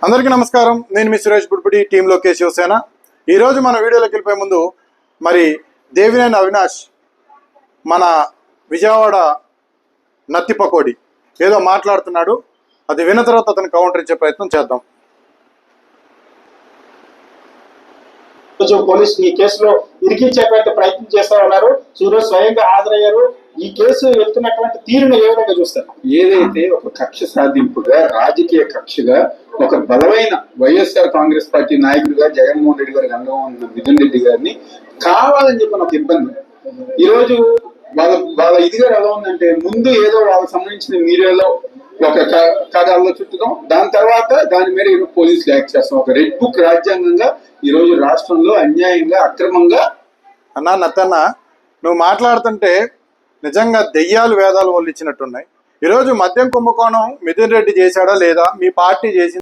అందరికీ నమస్కారం. నేను మీ సురేష్ బుడ్బుడి, టీమ్ లోకేష్ శివసేన. ఈరోజు మన వీడియోలోకి వెళ్ళిపోయే ముందు మరి దేవినేని అవినాష్ మన విజయవాడ నత్తి పకోడి ఏదో మాట్లాడుతున్నాడు. అది విన్న తర్వాత అతను కౌంటర్ ఇచ్చే ప్రయత్నం చేద్దాం. పోలీసులు ఈ కేసులో ఇరికించేటువంటి ప్రయత్నం చేస్తా ఉన్నారు. సూరజ్ స్వయంగా హాజరయ్యారు. ఈ కేసు వెళ్తున్నటువంటి తీరును ఏ విధంగా చూస్తారు? ఏదైతే ఒక కక్ష సాధింపుగా, రాజకీయ కక్షగా ఒక బలమైన వైఎస్ఆర్ కాంగ్రెస్ పార్టీ నాయకుడిగా జగన్మోహన్ రెడ్డి గారికి అండగా ఉన్న మిథున్ రెడ్డి గారిని కావాలని చెప్పిన ఒక ఇబ్బంది ఈరోజు వాళ్ళ ఇదిగా ఎలా ఉందంటే, ముందు ఏదో వాళ్ళకి సంబంధించిన మీడియాలో ఒక కథల్లో చుట్టడం, దాని తర్వాత దాని మీద ఈరోజు పోలీసులు యాక్ట్ చేస్తాం. ఒక రెడ్ బుక్ రాజ్యాంగంగా ఈ రోజు రాష్ట్రంలో అన్యాయంగా, అక్రమంగా. అన్నా నత్తన్న, నువ్వు మాట్లాడుతుంటే నిజంగా దెయ్యాలు వేదాలు వాళ్ళు ఇచ్చినట్టున్నాయి. ఈరోజు మద్యం కుంభకోణం మిథున్ రెడ్డి చేశాడా లేదా, మీ పార్టీ చేసింది